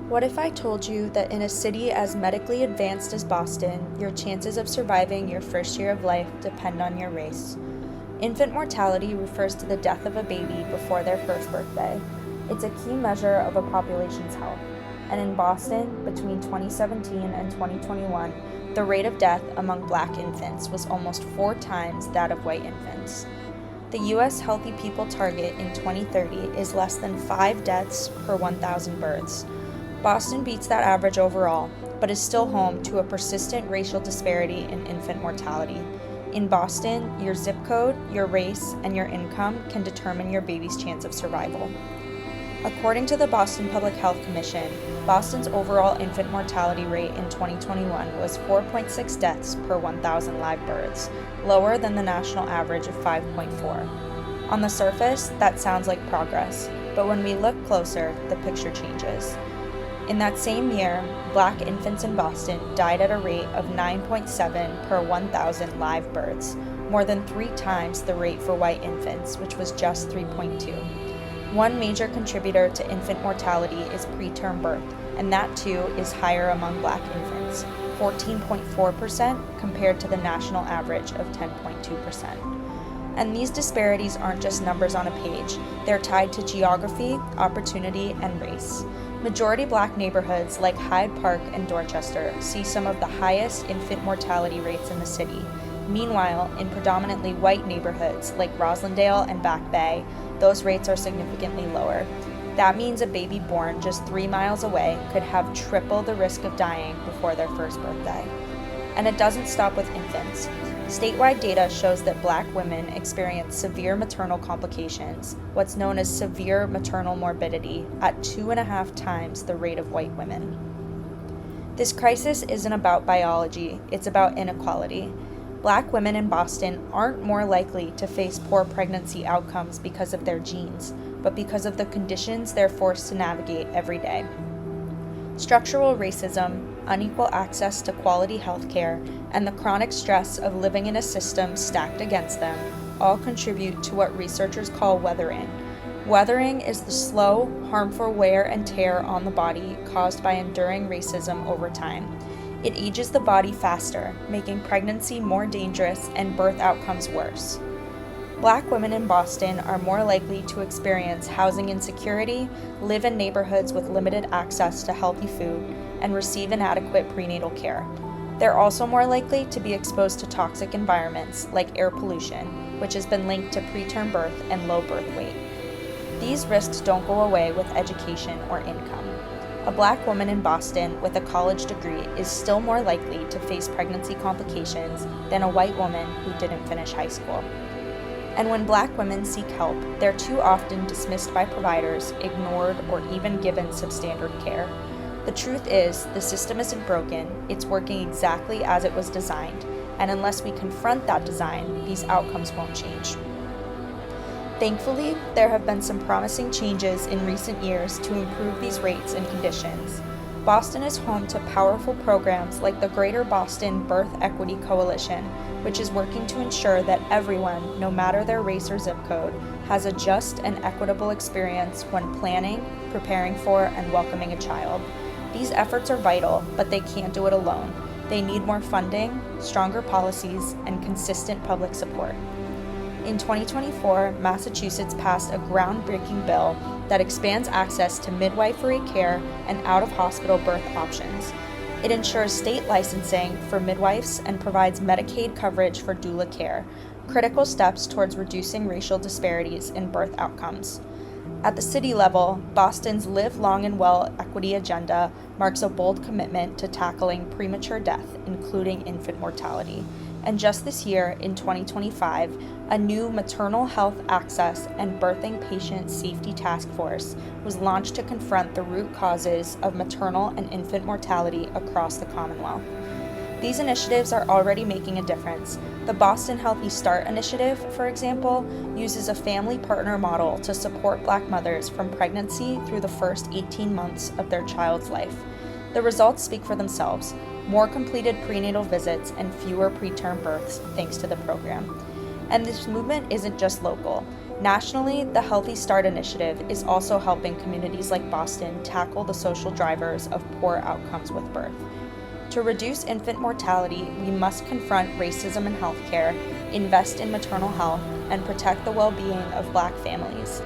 What if I told you that in a city as medically advanced as Boston, your chances of surviving your first year of life depend on your race? Infant mortality refers to the death of a baby before their first birthday. It's a key measure of a population's health. And in Boston, between 2017 and 2021, the rate of death among Black infants was almost 4 times that of white infants. The U.S. healthy people target in 2030 is less than 5 deaths per 1,000 births. Boston beats that average overall, but is still home to a persistent racial disparity in infant mortality. In Boston, your zip code, your race, and your income can determine your baby's chance of survival. According to the Boston Public Health Commission, Boston's overall infant mortality rate in 2021 was 4.6 deaths per 1,000 live births, lower than the national average of 5.4. On the surface, that sounds like progress, but when we look closer, the picture changes. In that same year, Black infants in Boston died at a rate of 9.7 per 1,000 live births, more than 3 times the rate for white infants, which was just 3.2. One major contributor to infant mortality is preterm birth, and that too is higher among Black infants, 14.4% compared to the national average of 10.2%. And these disparities aren't just numbers on a page, they're tied to geography, opportunity, and race. Majority Black neighborhoods like Hyde Park and Dorchester see some of the highest infant mortality rates in the city. Meanwhile, in predominantly white neighborhoods like Roslindale and Back Bay, those rates are significantly lower. That means a baby born just 3 miles away could have triple the risk of dying before their first birthday. And it doesn't stop with infants. Statewide data shows that Black women experience severe maternal complications, what's known as severe maternal morbidity, at 2.5 times the rate of white women. This crisis isn't about biology, it's about inequality. Black women in Boston aren't more likely to face poor pregnancy outcomes because of their genes, but because of the conditions they're forced to navigate every day. Structural racism, unequal access to quality health care, and the chronic stress of living in a system stacked against them all contribute to what researchers call weathering. Weathering is the slow, harmful wear and tear on the body caused by enduring racism over time. It ages the body faster, making pregnancy more dangerous and birth outcomes worse. Black women in Boston are more likely to experience housing insecurity, live in neighborhoods with limited access to healthy food, and receive inadequate prenatal care. They're also more likely to be exposed to toxic environments like air pollution, which has been linked to preterm birth and low birth weight. These risks don't go away with education or income. A Black woman in Boston with a college degree is still more likely to face pregnancy complications than a white woman who didn't finish high school. And when Black women seek help, they're too often dismissed by providers, ignored, or even given substandard care. The truth is, the system isn't broken, it's working exactly as it was designed, and unless we confront that design, these outcomes won't change. Thankfully, there have been some promising changes in recent years to improve these rates and conditions. Boston is home to powerful programs like the Greater Boston Birth Equity Coalition, which is working to ensure that everyone, no matter their race or zip code, has a just and equitable experience when planning, preparing for, and welcoming a child. These efforts are vital, but they can't do it alone. They need more funding, stronger policies, and consistent public support. In 2024, Massachusetts passed a groundbreaking bill that expands access to midwifery care and out-of-hospital birth options. It ensures state licensing for midwives and provides Medicaid coverage for doula care, critical steps towards reducing racial disparities in birth outcomes. At the city level, Boston's Live Long and Well equity agenda marks a bold commitment to tackling premature death, including infant mortality. And just this year, in 2025, a new maternal health access and birthing patient safety task force was launched to confront the root causes of maternal and infant mortality across the Commonwealth. These initiatives are already making a difference. The Boston Healthy Start initiative, for example, uses a family partner model to support Black mothers from pregnancy through the first 18 months of their child's life. The results speak for themselves. More completed prenatal visits and fewer preterm births thanks to the program. And this movement isn't just local. Nationally, the Healthy Start Initiative is also helping communities like Boston tackle the social drivers of poor outcomes with birth. To reduce infant mortality, we must confront racism in healthcare, invest in maternal health, and protect the well-being of Black families.